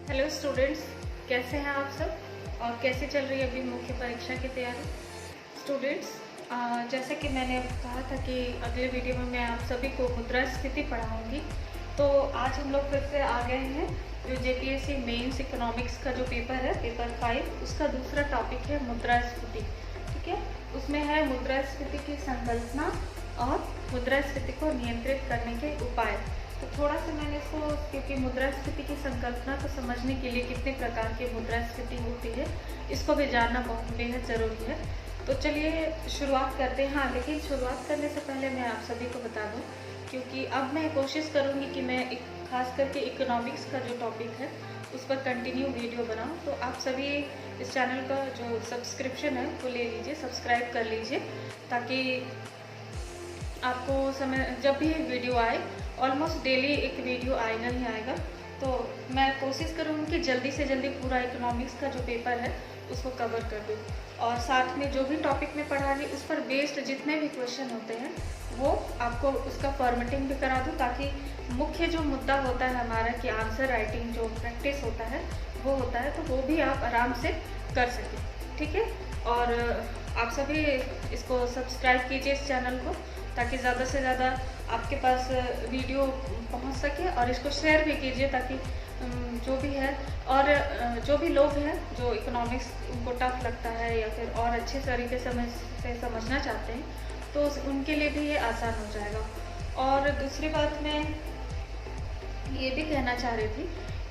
Hello students, कैसे हैं आप सब और कैसे चल रही है अभी मुख्य परीक्षा की तैयारी। स्टूडेंट्स, जैसे कि मैंने कहा था कि अगले वीडियो में मैं आप सभी को मुद्रास्फीति पढ़ाऊंगी, तो आज हम लोग फिर से आ गए हैं। जो जेपीएससी मेंस इकोनॉमिक्स का जो पेपर है, पेपर 5, उसका दूसरा टॉपिक है मुद्रास्फीति। ठीक है, उसमें है मुद्रास्फीति की संकल्पना और मुद्रास्फीति को नियंत्रित करने के उपाय। तो थोड़ा सा मैंने इसको, क्योंकि मुद्रास्फीति की संकल्पना को समझने के लिए कितने प्रकार की मुद्रास्फीति होती है इसको भी जानना बहुत बेहद ज़रूरी है। तो चलिए शुरुआत करते हैं। हाँ, लेकिन शुरुआत करने से पहले मैं आप सभी को बता दूं, क्योंकि अब मैं कोशिश करूंगी कि मैं खास करके इकोनॉमिक्स का जो टॉपिक है उस पर कंटिन्यू वीडियो बनाऊं। तो आप सभी इस चैनल का जो सब्सक्रिप्शन है वो ले लीजिए, सब्सक्राइब कर लीजिए, ताकि आपको समय जब भी वीडियो आए, ऑलमोस्ट डेली एक वीडियो आएगा ही आएगा। तो मैं कोशिश करूँगी कि जल्दी से जल्दी पूरा इकोनॉमिक्स का जो पेपर है उसको कवर कर दूँ, और साथ में जो भी टॉपिक में पढ़ा रही उस पर बेस्ड जितने भी क्वेश्चन होते हैं वो आपको उसका फॉर्मेटिंग भी करा दूँ, ताकि मुख्य जो मुद्दा होता है हमारा कि आंसर राइटिंग जो प्रैक्टिस होता है वो होता है, तो वो भी आप आराम से कर सकें। ठीक है, और आप सभी इसको सब्सक्राइब कीजिए इस चैनल को, ताकि ज़्यादा से ज़्यादा आपके पास वीडियो पहुंच सके, और इसको शेयर भी कीजिए ताकि जो भी है, और जो भी लोग हैं जो इकोनॉमिक्स उनको टफ लगता है या फिर और अच्छे तरीके से समझना चाहते हैं, तो उनके लिए भी ये आसान हो जाएगा। और दूसरी बात मैं ये भी कहना चाह रही थी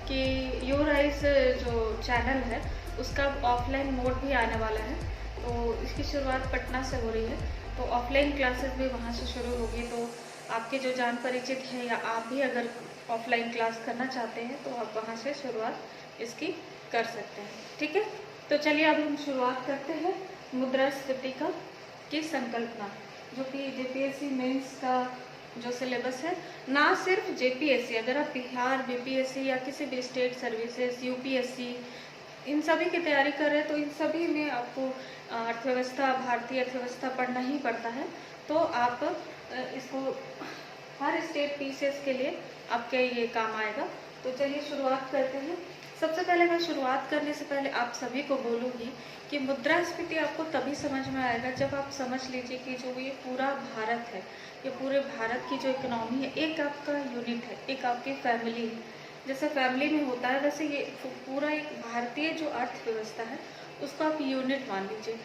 कि योर आइस जो चैनल है उसका ऑफलाइन मोड भी आने वाला है। तो इसकी शुरुआत पटना से हो रही है, तो ऑफलाइन क्लासेस भी वहाँ से शुरू होगी। तो आपके जो जान परिचित हैं या आप भी अगर ऑफलाइन क्लास करना चाहते हैं तो आप वहाँ से शुरुआत इसकी कर सकते हैं। ठीक है, तो चलिए अब हम शुरुआत करते हैं मुद्रास्फीति की संकल्पना, जो कि जेपीएससी मेंस का जो सिलेबस है। ना सिर्फ जेपीएससी, अगर आप बिहार बीपीएससी या किसी भी स्टेट सर्विसेज, यूपीएससी, इन सभी की तैयारी कर रहे हैं, तो इन सभी में आपको अर्थव्यवस्था, भारतीय अर्थव्यवस्था पढ़ना ही पड़ता है। तो आप इसको हर स्टेट पीसीएस के लिए आपके ये काम आएगा। तो चलिए शुरुआत करते हैं। सबसे पहले मैं शुरुआत करने से पहले आप सभी को बोलूँगी कि मुद्रास्फीति आपको तभी समझ में आएगा जब आप समझ लीजिए कि जो ये पूरा भारत है, ये पूरे भारत की जो इकोनॉमी है, एक आपका यूनिट है, एक आपकी फैमिली है। जैसे फैमिली में होता है, वैसे ये पूरा एक भारतीय जो अर्थव्यवस्था है उसको आप यूनिट मान लीजिए।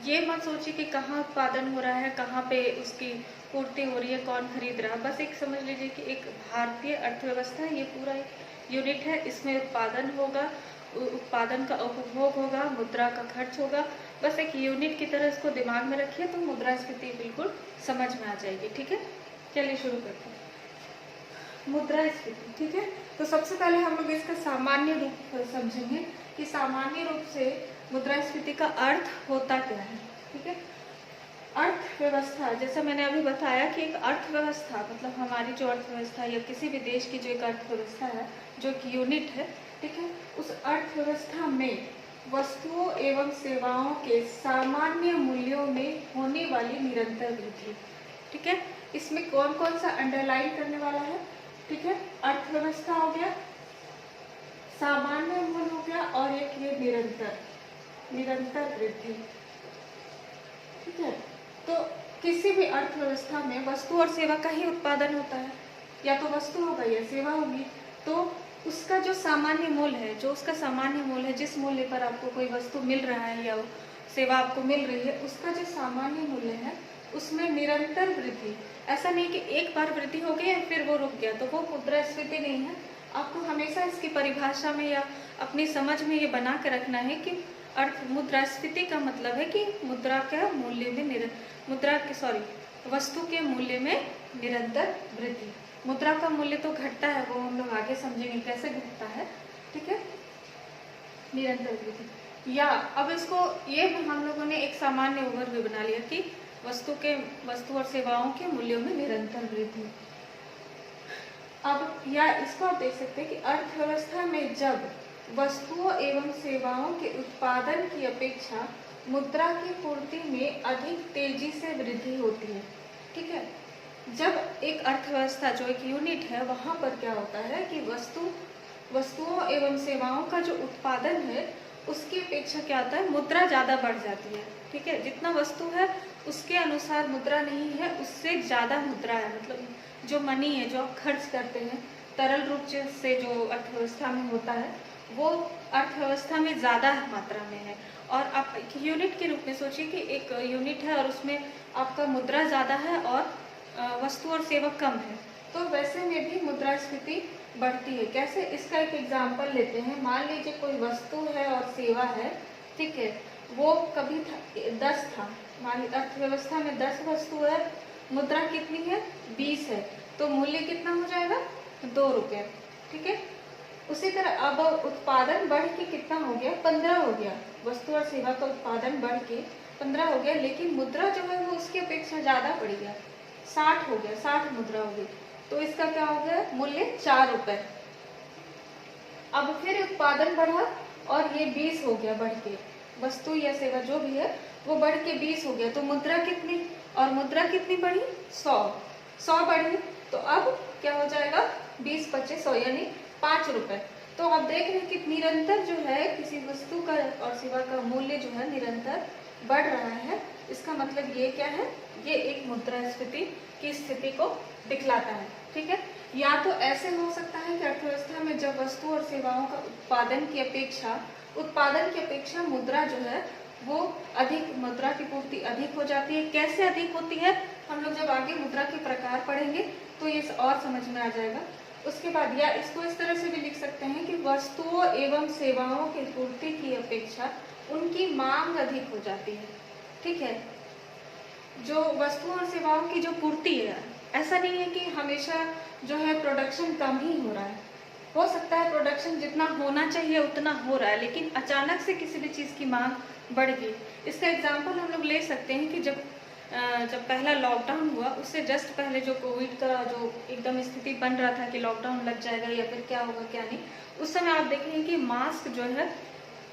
ये मत सोचिए कि कहाँ उत्पादन हो रहा है, कहाँ पे उसकी पूर्ति हो रही है, कौन खरीद रहा है। बस एक समझ लीजिए कि एक भारतीय अर्थव्यवस्था है, ये पूरा एक यूनिट है। इसमें उत्पादन होगा, उत्पादन का उपभोग होगा, मुद्रा का खर्च होगा। बस एक यूनिट की तरह इसको दिमाग में रखिए, तो मुद्रास्फीति बिल्कुल समझ में आ जाएगी। ठीक है, चलिए शुरू करते हैं। मुद्रास्फीति, ठीक है, तो सबसे पहले हम लोग इसका सामान्य रूप समझेंगे कि सामान्य रूप से मुद्रास्फीति का अर्थ होता क्या है। ठीक है, अर्थव्यवस्था, जैसा मैंने अभी बताया कि एक अर्थव्यवस्था मतलब हमारी जो अर्थव्यवस्था या किसी भी देश की जो एक अर्थव्यवस्था है, जो एक यूनिट है, ठीक है, उस अर्थव्यवस्था में वस्तुओं एवं सेवाओं के सामान्य मूल्यों में होने वाली निरंतर वृद्धि। ठीक है, इसमें कौन कौन सा अंडरलाइन करने वाला है। ठीक है, अर्थव्यवस्था हो गया, सामान्य मूल्य हो गया, और एक ये निरंतर वृद्धि। ठीक है, तो किसी भी अर्थव्यवस्था में वस्तु और सेवा का ही उत्पादन होता है, या तो वस्तु होगा या सेवा होगी। तो उसका जो सामान्य मूल्य है, जो उसका सामान्य मूल्य है, जिस मूल्य पर आपको कोई वस्तु मिल रहा है या सेवा आपको मिल रही है, उसका जो सामान्य मूल्य है उसमें निरंतर वृद्धि। ऐसा नहीं कि एक बार वृद्धि हो गई फिर वो रुक गया, तो वो मुद्रास्फीति नहीं है। आपको हमेशा इसकी परिभाषा में या अपनी समझ में ये बना के रखना है कि मुद्रास्फीति का मतलब है कि मुद्रा के मूल्य में वस्तु के मूल्य में निरंतर वृद्धि। मुद्रा का मूल्य तो घटता है, वो हम लोग आगे समझेंगे कैसे घटता है। ठीक है, निरंतर वृद्धि, या अब इसको ये हम लोगों ने एक सामान्य ओवरव्यू बना लिया कि वस्तु और सेवाओं के मूल्यों में निरंतर वृद्धि। अब या इसको आप देख सकते हैं कि अर्थव्यवस्था में जब वस्तुओं एवं सेवाओं के उत्पादन की अपेक्षा मुद्रा की पूर्ति में अधिक तेजी से वृद्धि होती है। ठीक है, जब एक अर्थव्यवस्था जो एक यूनिट है, वहां पर क्या होता है कि वस्तु वस्तुओं एवं सेवाओं का जो उत्पादन है उसकी अपेक्षा क्या होता है, मुद्रा ज़्यादा बढ़ जाती है। ठीक है, जितना वस्तु है उसके अनुसार मुद्रा नहीं है, उससे ज़्यादा मुद्रा है। मतलब जो मनी है जो आप खर्च करते हैं तरल रूप से जो अर्थव्यवस्था में होता है वो अर्थव्यवस्था में ज़्यादा मात्रा में है। और आप एक यूनिट के रूप में सोचिए कि एक यूनिट है और उसमें आपका मुद्रा ज़्यादा है और वस्तु और सेवा कम है, तो वैसे में भी मुद्रास्फीति बढ़ती है। कैसे, इसका एक एग्जाम्पल लेते हैं। मान लीजिए कोई वस्तु है और सेवा है, ठीक है, वो कभी 10 था, मान लीजिए अर्थव्यवस्था में 10 वस्तु है, मुद्रा कितनी है 20 है, तो मूल्य कितना हो जाएगा 2 रुपये। ठीक है, उसी तरह अब उत्पादन बढ़ के कितना हो गया 15 हो गया, वस्तु और सेवा का उत्पादन बढ़ के 15 हो गया, लेकिन मुद्रा जो है वो उसकी अपेक्षा ज़्यादा बढ़ गया, 60 हो गया, 60 मुद्रा हो गई, तो इसका क्या हो गया मूल्य 4 रुपये। अब फिर उत्पादन बढ़ा और ये 20 हो गया बढ़ के, वस्तु या सेवा जो भी है वो बढ़ के 20 हो गया, तो मुद्रा कितनी, और मुद्रा कितनी बढ़ी 100 बढ़ी, तो अब क्या हो जाएगा 20 × 100 यानी 5 रुपये। तो आप देख रहे हैं कि निरंतर जो है किसी वस्तु का और सेवा का मूल्य जो है निरंतर बढ़ रहा है। इसका मतलब ये क्या है, ये एक मुद्रास्फीति की स्थिति को दिखलाता है। ठीक है, या तो ऐसे हो सकता है कि अर्थव्यवस्था में जब वस्तु और सेवाओं का उत्पादन की अपेक्षा मुद्रा जो है वो अधिक, मुद्रा की पूर्ति अधिक हो जाती है। कैसे अधिक होती है, हम लोग जब आगे मुद्रा के प्रकार पढ़ेंगे तो ये और समझ में आ जाएगा। उसके बाद या इसको इस तरह से भी लिख सकते हैं कि वस्तुओं एवं सेवाओं की पूर्ति की अपेक्षा उनकी मांग अधिक हो जाती है। ठीक है, जो वस्तुओं और सेवाओं की जो पूर्ति है, ऐसा नहीं है कि हमेशा जो है प्रोडक्शन कम ही हो रहा है, हो सकता है प्रोडक्शन जितना होना चाहिए उतना हो रहा है, लेकिन अचानक से किसी भी चीज़ की मांग बढ़ गई। इसका एग्जाम्पल हम लोग ले सकते हैं कि जब पहला लॉकडाउन हुआ उससे जस्ट पहले जो कोविड का जो एकदम स्थिति बन रहा था कि लॉकडाउन लग जाएगा या फिर क्या होगा क्या नहीं, उस समय आप देखेंगे कि मास्क जो है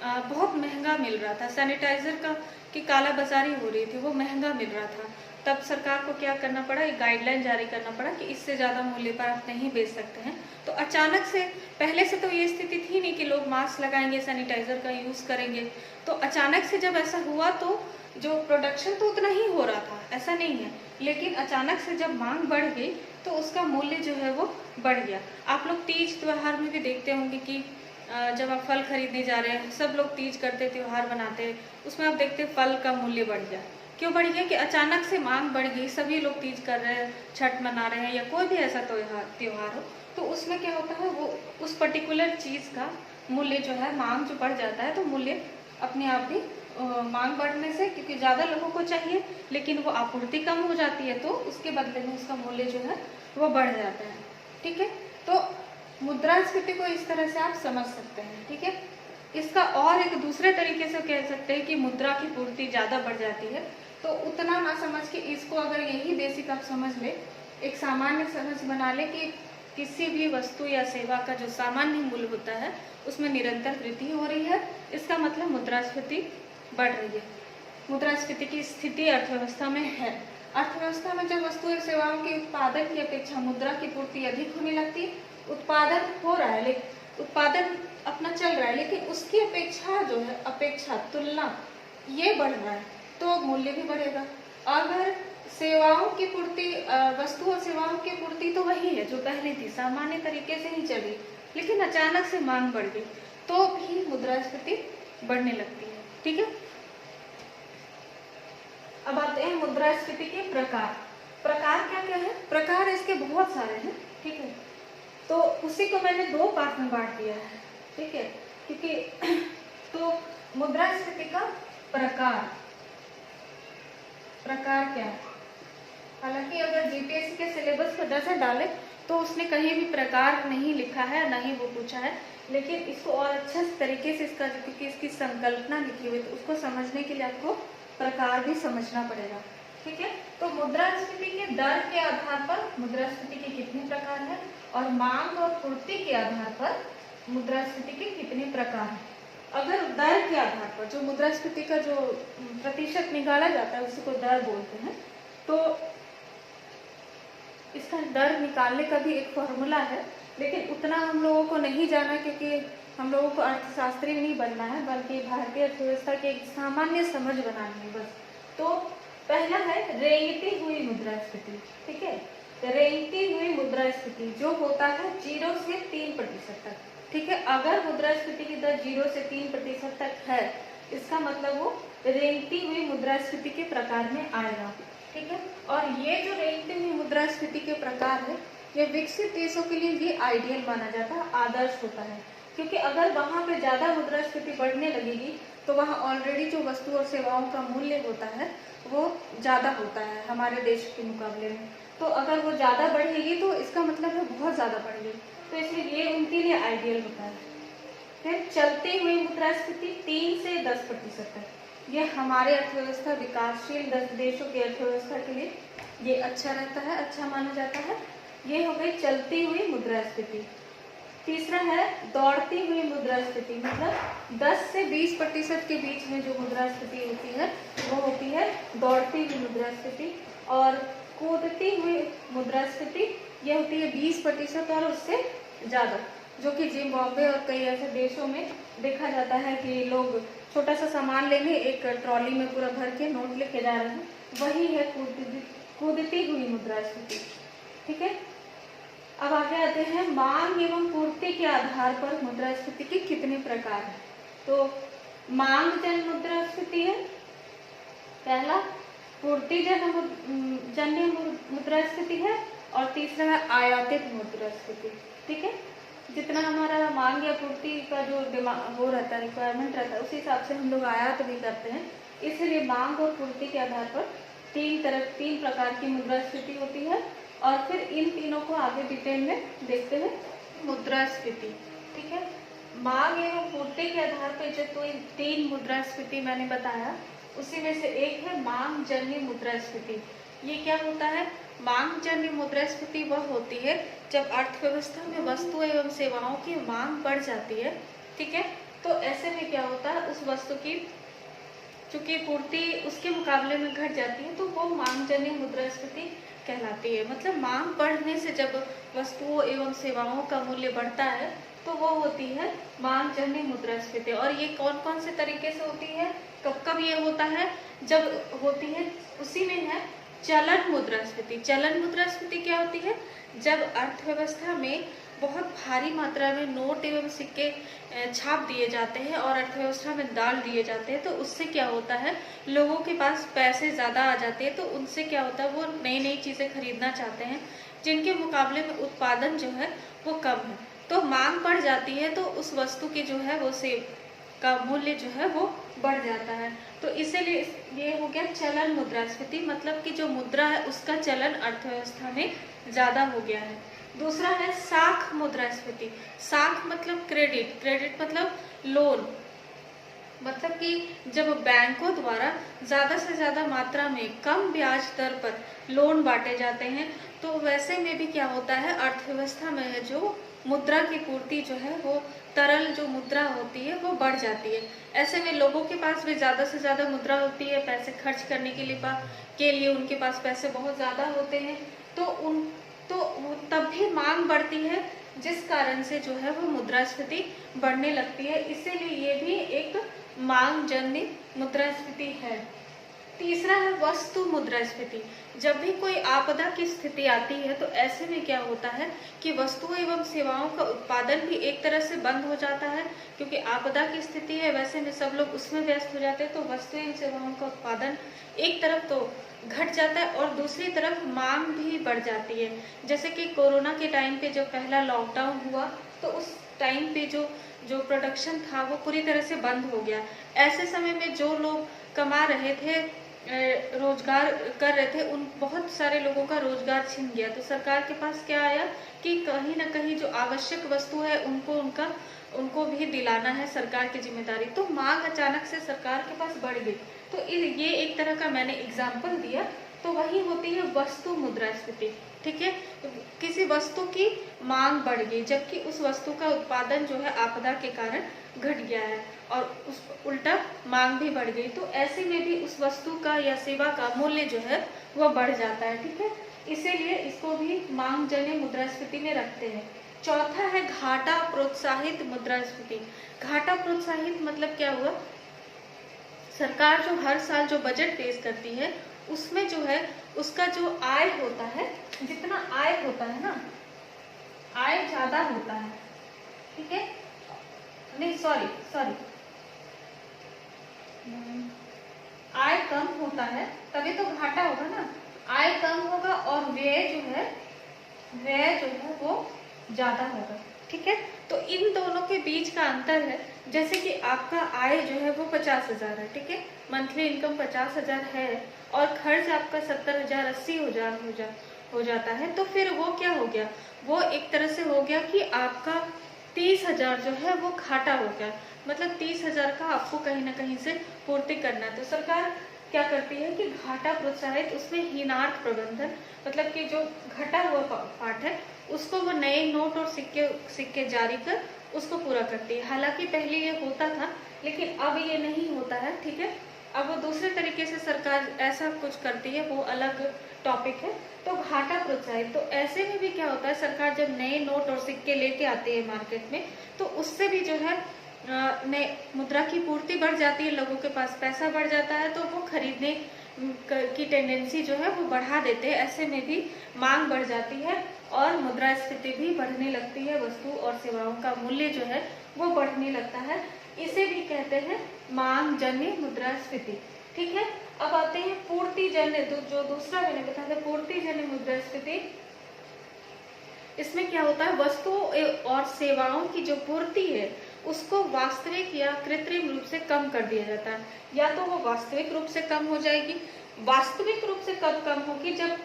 बहुत महंगा मिल रहा था, सैनिटाइजर का की कालाबाजारी हो रही थी, वो महंगा मिल रहा था। तब सरकार को क्या करना पड़ा, एक गाइडलाइन जारी करना पड़ा कि इससे ज़्यादा मूल्य पर आप नहीं बेच सकते हैं। तो अचानक से, पहले से तो ये स्थिति थी नहीं कि लोग मास्क लगाएंगे, सैनिटाइजर का यूज़ करेंगे, तो अचानक से जब ऐसा हुआ तो जो प्रोडक्शन तो उतना ही हो रहा था, ऐसा नहीं है, लेकिन अचानक से जब मांग बढ़ गई तो उसका मूल्य जो है वो बढ़ गया। आप लोग तीज त्योहार में भी देखते होंगे कि जब आप फल खरीदने जा रहे हैं, सब लोग तीज करते, त्योहार बनाते, उसमें आप देखते फल का मूल्य बढ़ गया। क्यों बढ़ गया कि अचानक से मांग बढ़ गई, सभी लोग तीज कर रहे हैं, छठ मना रहे हैं या कोई भी ऐसा त्योहार हो, तो उसमें क्या होता है वो उस पर्टिकुलर चीज़ का मूल्य जो है, मांग जो बढ़ जाता है तो मूल्य अपने आप भी मांग बढ़ने से, क्योंकि ज़्यादा लोगों को चाहिए लेकिन वो आपूर्ति कम हो जाती है तो उसके बदले में उसका मूल्य जो है वो बढ़ जाता है। ठीक है, तो मुद्रास्फीति को इस तरह से आप समझ सकते हैं। ठीक है, इसका और एक दूसरे तरीके से कह सकते हैं कि मुद्रा की पूर्ति ज़्यादा बढ़ जाती है, तो उतना ना समझ के इसको अगर यही बेसिक आप समझ ले, एक सामान्य समझ बना ले कि किसी भी वस्तु या सेवा का जो सामान्य मूल्य होता है उसमें निरंतर वृद्धि हो रही है, इसका मतलब मुद्रास्फीति बढ़ रही है। मुद्रास्फीति की स्थिति अर्थव्यवस्था में है। अर्थव्यवस्था में जब वस्तु और सेवाओं के उत्पादन की अपेक्षा मुद्रा की पूर्ति अधिक होने लगती है, उत्पादन हो रहा है, लेकिन उत्पादन अपना चल रहा है, लेकिन उसकी अपेक्षा जो है, अपेक्षा तुलना ये बढ़ रहा है तो मूल्य भी बढ़ेगा। अगर सेवाओं की पूर्ति, वस्तु और सेवाओं की पूर्ति तो वही है जो पहले थी, सामान्य तरीके से ही चली, लेकिन अचानक से मांग बढ़ गई तो भी मुद्रास्फीति बढ़ने लगती है। ठीक है, अब आते हैं मुद्रास्फीति के प्रकार। प्रकार क्या क्या है, प्रकार इसके बहुत सारे हैं। ठीक है, तो उसी को मैंने 2 पार्ट में बांट दिया है। ठीक है, क्योंकि तो मुद्रास्फीति का प्रकार क्या है, हालांकि अगर जीपीएससी के सिलेबस पर जैसे डाले तो उसने कहीं भी प्रकार नहीं लिखा है, ना ही वो पूछा है, लेकिन इसको और अच्छे तरीके से इसका, क्योंकि इसकी संकल्पना लिखी हुई, तो उसको समझने के लिए आपको प्रकार भी समझना पड़ेगा। ठीक है, तो मुद्रास्फीति के दर के आधार पर मुद्रास्फीति के कितने प्रकार हैं और मांग और पूर्ति के आधार पर मुद्रास्फीति के कितने प्रकार हैं। अगर दर के आधार पर जो मुद्रास्फीति का जो प्रतिशत निकाला जाता है उसको दर बोलते हैं, तो इसका दर निकालने का भी एक फॉर्मूला है लेकिन उतना हम लोगों को नहीं जाना, क्योंकि हम लोगों को अर्थशास्त्री नहीं बनना है, बल्कि भारतीय अर्थव्यवस्था की एक सामान्य समझ बनानी है बस। तो पहला है रेंगती हुई मुद्रास्फीति। ठीक है, रेंगती हुई मुद्रास्फीति जो होता है 0 से 3% तक। ठीक है, अगर मुद्रास्फीति की दर 0 से 3% तक है, इसका मतलब वो रेंगती हुई मुद्रास्फीति के प्रकार में आएगा। ठीक है, और ये जो रेंगती हुई मुद्रास्फीति के प्रकार है, ये विकसित देशों के लिए ये आइडियल माना जाता है, आदर्श होता है, क्योंकि अगर वहाँ पे ज़्यादा मुद्रास्फीति बढ़ने लगेगी तो वहाँ ऑलरेडी जो वस्तु और सेवाओं का मूल्य होता है वो ज़्यादा होता है हमारे देश के मुकाबले में। तो अगर वो ज़्यादा बढ़ेगी तो इसका मतलब है बहुत ज़्यादा बढ़ेगी, तो इसलिए ये उनके लिए आइडियल होता है। फिर चलती हुई मुद्रास्फीति 3 से 10% तक, ये हमारे अर्थव्यवस्था, विकासशील देशों की अर्थव्यवस्था के लिए ये अच्छा रहता है, अच्छा माना जाता है। ये हो गई चलती हुई मुद्रास्फीति। तीसरा है दौड़ती हुई मुद्रास्फीति, मतलब 10 से 20% के बीच में जो मुद्रास्फीति होती है वो होती है दौड़ती हुई मुद्रास्फीति। और कूदती हुई मुद्रास्फीति ये होती है 20% और उससे ज़्यादा, जो कि जिम्बाब्वे और कई ऐसे देशों में देखा जाता है कि लोग छोटा सा सामान लेने एक ट्रॉली में पूरा भर के नोट लेके जा रहे हैं, वही है कूदती हुई मुद्रास्फीति। ठीक है, अब आगे आते हैं मांग एवं पूर्ति के आधार पर मुद्रास्फीति के कितने प्रकार हैं। तो मांग जन्य मुद्रास्फीति है पहला, पूर्ति जन्य मुद्रास्फीति है, और तीसरा है आयातित मुद्रास्फीति। ठीक है, जितना हमारा मांग या पूर्ति का जो डिमांड वो रहता है, रिक्वायरमेंट रहता है, उसी हिसाब से हम लोग आयात भी करते हैं। इसलिए मांग और पूर्ति के आधार पर तीन प्रकार की मुद्रास्फीति होती है, और फिर इन तीनों को आगे डिटेल में देखते हैं। मुद्रास्फीति, ठीक है, मांग एवं पूर्ति के आधार पर जो तो 3 मुद्रास्फीति मैंने बताया, उसी में से एक है मांग जन्य मुद्रास्फीति। ये क्या होता है? मांग जन्य मुद्रास्फीति वह होती है जब अर्थव्यवस्था में वस्तु एवं सेवाओं की मांग बढ़ जाती है। ठीक है, तो ऐसे में क्या होता है, उस वस्तु की चूंकि पूर्ति उसके मुकाबले में घट जाती है, तो वो मांग जन्य मुद्रास्फीति कहलाती है। मतलब मांग बढ़ने से जब वस्तुओं एवं सेवाओं का मूल्य बढ़ता है तो वो होती है मांग जन्य मुद्रास्फीति। और ये कौन कौन से तरीके से होती है, कब कब ये होता है? जब होती है उसी में है चलन मुद्रास्फीति। चलन मुद्रास्फीति क्या होती है? जब अर्थव्यवस्था में बहुत भारी मात्रा में नोट एवं सिक्के छाप दिए जाते हैं और अर्थव्यवस्था में डाल दिए जाते हैं, तो उससे क्या होता है, लोगों के पास पैसे ज़्यादा आ जाते हैं, तो उनसे क्या होता है, वो नई नई चीज़ें खरीदना चाहते हैं, जिनके मुकाबले में उत्पादन जो है वो कम है। तो मांग बढ़ जाती है, तो उस वस्तु की जो है वो का मूल्य जो है वो बढ़ जाता है। तो इसीलिए ये हो गया चलन मुद्रास्फीति, मतलब कि जो मुद्रा है उसका चलन अर्थव्यवस्था में ज़्यादा हो गया है। दूसरा है साख मुद्रास्फीति। साख मतलब क्रेडिट, क्रेडिट मतलब लोन, मतलब कि जब बैंकों द्वारा ज़्यादा से ज़्यादा मात्रा में कम ब्याज दर पर लोन बांटे जाते हैं, तो वैसे में भी क्या होता है, अर्थव्यवस्था में जो मुद्रा की पूर्ति जो है वो तरल जो मुद्रा होती है वो बढ़ जाती है। ऐसे में लोगों के पास भी ज़्यादा से ज़्यादा मुद्रा होती है, पैसे खर्च करने के लिए उनके पास पैसे बहुत ज़्यादा होते हैं, तो तब भी मांग बढ़ती है, जिस कारण से जो है वो मुद्रास्फीति बढ़ने लगती है। इसीलिए ये भी एक मांग जन्य मुद्रास्फीति है। तीसरा है वस्तु मुद्रास्फीति। जब भी कोई आपदा की स्थिति आती है, तो ऐसे में क्या होता है कि वस्तुओं एवं सेवाओं का उत्पादन भी एक तरह से बंद हो जाता है, क्योंकि आपदा की स्थिति है, वैसे में सब लोग उसमें व्यस्त हो जाते हैं, तो वस्तु एवं सेवाओं का उत्पादन एक तरफ तो घट जाता है और दूसरी तरफ मांग भी बढ़ जाती है। जैसे कि कोरोना के टाइम पे जब पहला लॉकडाउन हुआ, तो उस टाइम पे जो प्रोडक्शन था वो पूरी तरह से बंद हो गया। ऐसे समय में जो लोग कमा रहे थे, रोजगार कर रहे थे, उन बहुत सारे लोगों का रोजगार छिन गया। तो सरकार के पास क्या आया कि कहीं ना कहीं जो आवश्यक वस्तु है उनको भी दिलाना है, सरकार की जिम्मेदारी। तो मांग अचानक से सरकार के पास बढ़ गई। तो ये एक तरह का मैंने एग्जाम्पल दिया, तो वही होती है वस्तु मुद्रास्फीति। ठीक है, किसी वस्तु की मांग बढ़ गई, जबकि उस वस्तु का उत्पादन जो है आपदा के कारण घट गया है, और उस उल्टा मांग भी बढ़ गई, तो ऐसे में भी उस वस्तु का या सेवा का मूल्य जो है वह बढ़ जाता है। ठीक है, इसीलिए इसको भी मांग जन्य मुद्रास्फीति में रखते हैं। चौथा है घाटा प्रोत्साहित मुद्रास्फीति। घाटा प्रोत्साहित मतलब क्या हुआ, सरकार जो हर साल जो बजट पेश करती है उसमें जो है उसका जो आय होता है, जितना आय होता है ना, आय ज्यादा होता है, ठीक है, नहीं सॉरी आय कम होता है तभी तो घाटा होगा ना। आय कम होगा और व्यय जो है वो ज्यादा होगा, ठीक है। तो इन दोनों के बीच का अंतर है, जैसे कि आपका आय जो है वो 50,000 है, ठीक है, मंथली इनकम 50,000 है और खर्च आपका 70,000 80,000 हो जाता है, तो फिर वो क्या हो गया, वो एक तरह से हो गया कि आपका 30,000 जो है वो घाटा हो गया। मतलब 30,000 का आपको कहीं ना कहीं से पूर्ति करना है। तो सरकार क्या करती है कि घाटा प्रोत्साहित, उसमें हीनार्थ प्रबंधन, मतलब कि जो घटा हुआ पार्ट है उसको वो नए नोट और सिक्के जारी कर उसको पूरा करती है। हालांकि पहले ये होता था लेकिन अब ये नहीं होता है, ठीक है। अब वो दूसरे तरीके से सरकार ऐसा कुछ करती है, वो अलग टॉपिक है। तो घाटा प्रोत्साहित, तो ऐसे में भी क्या होता है, सरकार जब नए नोट और सिक्के लेके आती है मार्केट में तो उससे भी जो है नए मुद्रा की पूर्ति बढ़ जाती है, लोगों के पास पैसा बढ़ जाता है तो वो खरीदने की टेंडेंसी जो है वो बढ़ा देते हैं। ऐसे में भी मांग बढ़ जाती है और मुद्रास्फीति भी बढ़ने लगती है, वस्तु और सेवाओं का मूल्य जो है वो बढ़ने लगता है। इसे भी कहते हैं मांग जन्य मुद्रास्फीति, ठीक है। अब आते हैं पूर्ति जन्य, जो दूसरा मैंने बताया था पूर्ति जन्य मुद्रास्फीति। इसमें क्या होता है, वस्तुओं और सेवाओं की जो पूर्ति है उसको वास्तविक या कृत्रिम रूप से कम कर दिया जाता है। या तो वो वास्तविक रूप से कम हो जाएगी, वास्तविक रूप से कब कम होगी, जब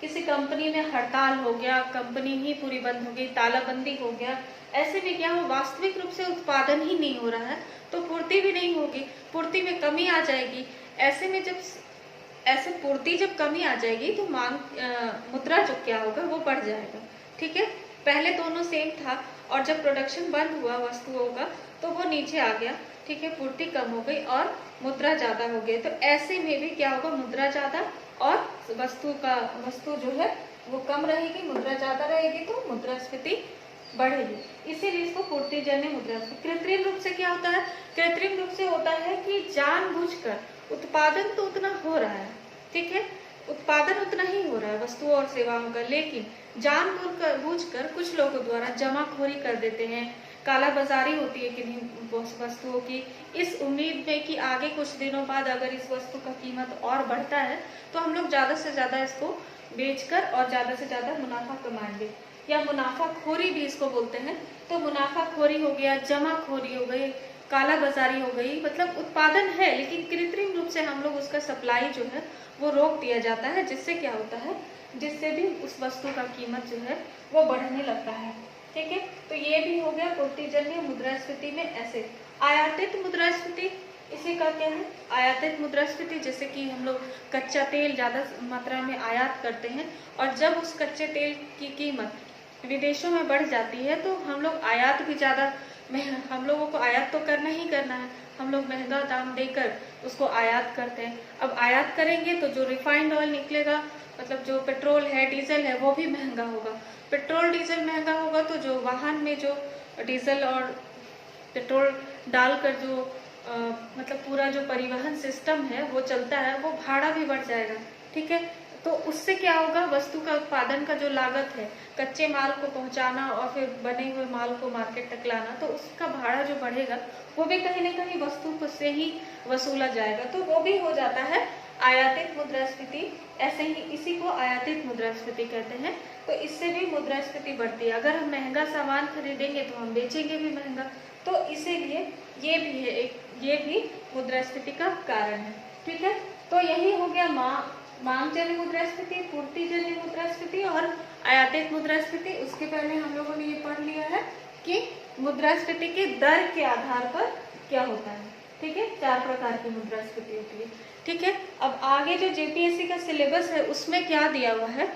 किसी कंपनी में हड़ताल हो गया, कंपनी ही पूरी बंद हो गई, तालाबंदी हो गया, ऐसे में क्या हो, वास्तविक रूप से उत्पादन ही नहीं हो रहा है तो पूर्ति भी नहीं होगी, पूर्ति में कमी आ जाएगी। ऐसे में जब ऐसे पूर्ति जब कमी आ जाएगी तो मांग मुद्रा जो क्या होगा वो बढ़ जाएगा, ठीक है। पहले दोनों सेम था और जब प्रोडक्शन बंद हुआ वस्तुओं का तो वो नीचे आ गया, ठीक है, पूर्ति कम हो गई और मुद्रा ज्यादा हो गई। तो ऐसे में भी क्या होगा, मुद्रा ज्यादा और वस्तु जो है वो कम रहेगी, मुद्रा ज्यादा रहेगी तो मुद्रास्फीति बढ़ेगी। इसीलिए इसको पूर्तिजन्य मुद्रास्फीति। कृत्रिम रूप से क्या होता है, कृत्रिम रूप से होता है कि जानबूझकर उत्पादन तो उतना हो रहा है, ठीक है, उत्पादन उतना ही हो रहा है वस्तुओं और सेवाओं का, लेकिन जानबूझकर कुछ लोगों द्वारा जमाखोरी कर देते हैं, कालाबाजारी होती है किन्हीं वस्तुओं की, इस उम्मीद में कि आगे कुछ दिनों बाद अगर इस वस्तु का कीमत और बढ़ता है तो हम लोग ज्यादा से ज्यादा इसको बेचकर और ज्यादा से ज्यादा मुनाफा कमाएंगे, या मुनाफाखोरी भी इसको बोलते हैं। तो मुनाफाखोरी हो गया, जमाखोरी हो गई, कालाबाजारी हो गई, मतलब उत्पादन है लेकिन कृत्रिम रूप से हम लोग उसका सप्लाई जो है वो रोक दिया जाता है, जिससे क्या होता है, जिससे भी उस वस्तु का कीमत जो है वो बढ़ने लगता है, ठीक है। तो ये भी हो गया पूर्तिजन्य मुद्रास्फीति में। ऐसे आयातित मुद्रास्फीति, इसी का क्या है, आयातित मुद्रास्फीति, जैसे कि हम लोग कच्चा तेल ज्यादा मात्रा में आयात करते हैं और जब उस कच्चे तेल की कीमत विदेशों में बढ़ जाती है तो हम लोग आयात भी ज्यादा, हम लोगों को आयात तो करना ही करना है, हम लोग महंगा दाम देकर उसको आयात करते हैं। अब आयात करेंगे तो जो रिफाइंड ऑयल निकलेगा, मतलब जो पेट्रोल है डीजल है वो भी महंगा होगा, पेट्रोल डीजल महंगा होगा तो जो वाहन में जो डीजल और पेट्रोल डालकर जो मतलब पूरा जो परिवहन सिस्टम है वो चलता है, वो भाड़ा भी बढ़ जाएगा, ठीक है। तो उससे क्या होगा, वस्तु का उत्पादन का जो लागत है, कच्चे माल को पहुंचाना और फिर बने हुए माल को मार्केट तक लाना, तो उसका भाड़ा जो बढ़ेगा वो भी कहीं ना कहीं वस्तु को से ही वसूला जाएगा, तो वो भी हो जाता है आयातित मुद्रास्फीति। ऐसे ही इसी को आयातित मुद्रास्फीति कहते हैं। तो इससे भी मुद्रास्फीति बढ़ती है, अगर हम महंगा सामान खरीदेंगे तो हम बेचेंगे भी महंगा, तो इसीलिए ये भी है एक, ये भी मुद्रास्फीति का कारण है, ठीक है। तो यही हो गया मांगजन्य मुद्रास्फीति, पूर्तिजन्य मुद्रास्फीति और आयातित मुद्रास्फीति। उसके पहले हम लोगों ने ये पढ़ लिया है कि मुद्रास्फीति के दर के आधार पर क्या होता है, ठीक है, 4 प्रकार की मुद्रास्फीति होती है, ठीक है। अब आगे जो जेपीएससी का सिलेबस है उसमें क्या दिया हुआ है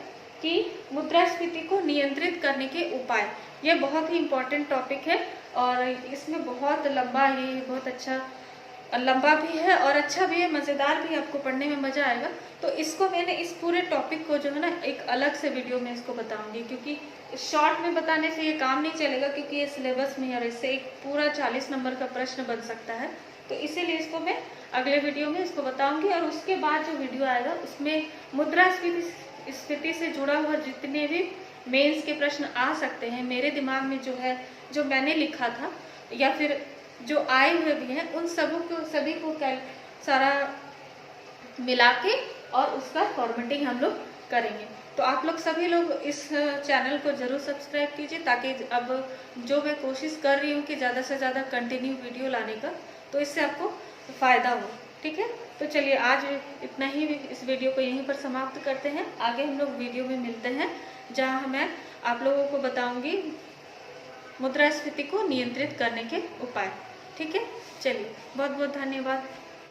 कि मुद्रास्फीति को नियंत्रित करने के उपाय, ये बहुत ही इम्पोर्टेंट टॉपिक है और इसमें बहुत लंबा, ये बहुत अच्छा लंबा भी है और अच्छा भी है, मज़ेदार भी है, आपको पढ़ने में मज़ा आएगा। तो इसको मैंने इस पूरे टॉपिक को जो है ना एक अलग से वीडियो में इसको बताऊंगी, क्योंकि शॉर्ट में बताने से ये काम नहीं चलेगा, क्योंकि ये सिलेबस में और इससे एक पूरा 40 नंबर का प्रश्न बन सकता है। तो इसीलिए इसको मैं अगले वीडियो में इसको बताऊंगी। और उसके बाद जो वीडियो आएगा उसमें मुद्रास्फीति से जुड़ा हुआ जितने भी मेंस के प्रश्न आ सकते हैं मेरे दिमाग में जो है, जो मैंने लिखा था या फिर जो आए हुए भी हैं, उन सभी को सारा मिला के और उसका फॉर्मेटिंग हम लोग करेंगे। तो आप लोग सभी लोग इस चैनल को जरूर सब्सक्राइब कीजिए, ताकि अब जो मैं कोशिश कर रही हूँ कि ज़्यादा से ज़्यादा कंटिन्यू वीडियो लाने का, तो इससे आपको फ़ायदा हो। ठीक है, तो चलिए आज इतना ही, इस वीडियो को यहीं पर समाप्त करते हैं। आगे हम लोग वीडियो में मिलते हैं, जहाँ मैं आप लोगों को बताऊंगी मुद्रास्फीति को नियंत्रित करने के उपाय। ठीक है, चलिए बहुत बहुत धन्यवाद।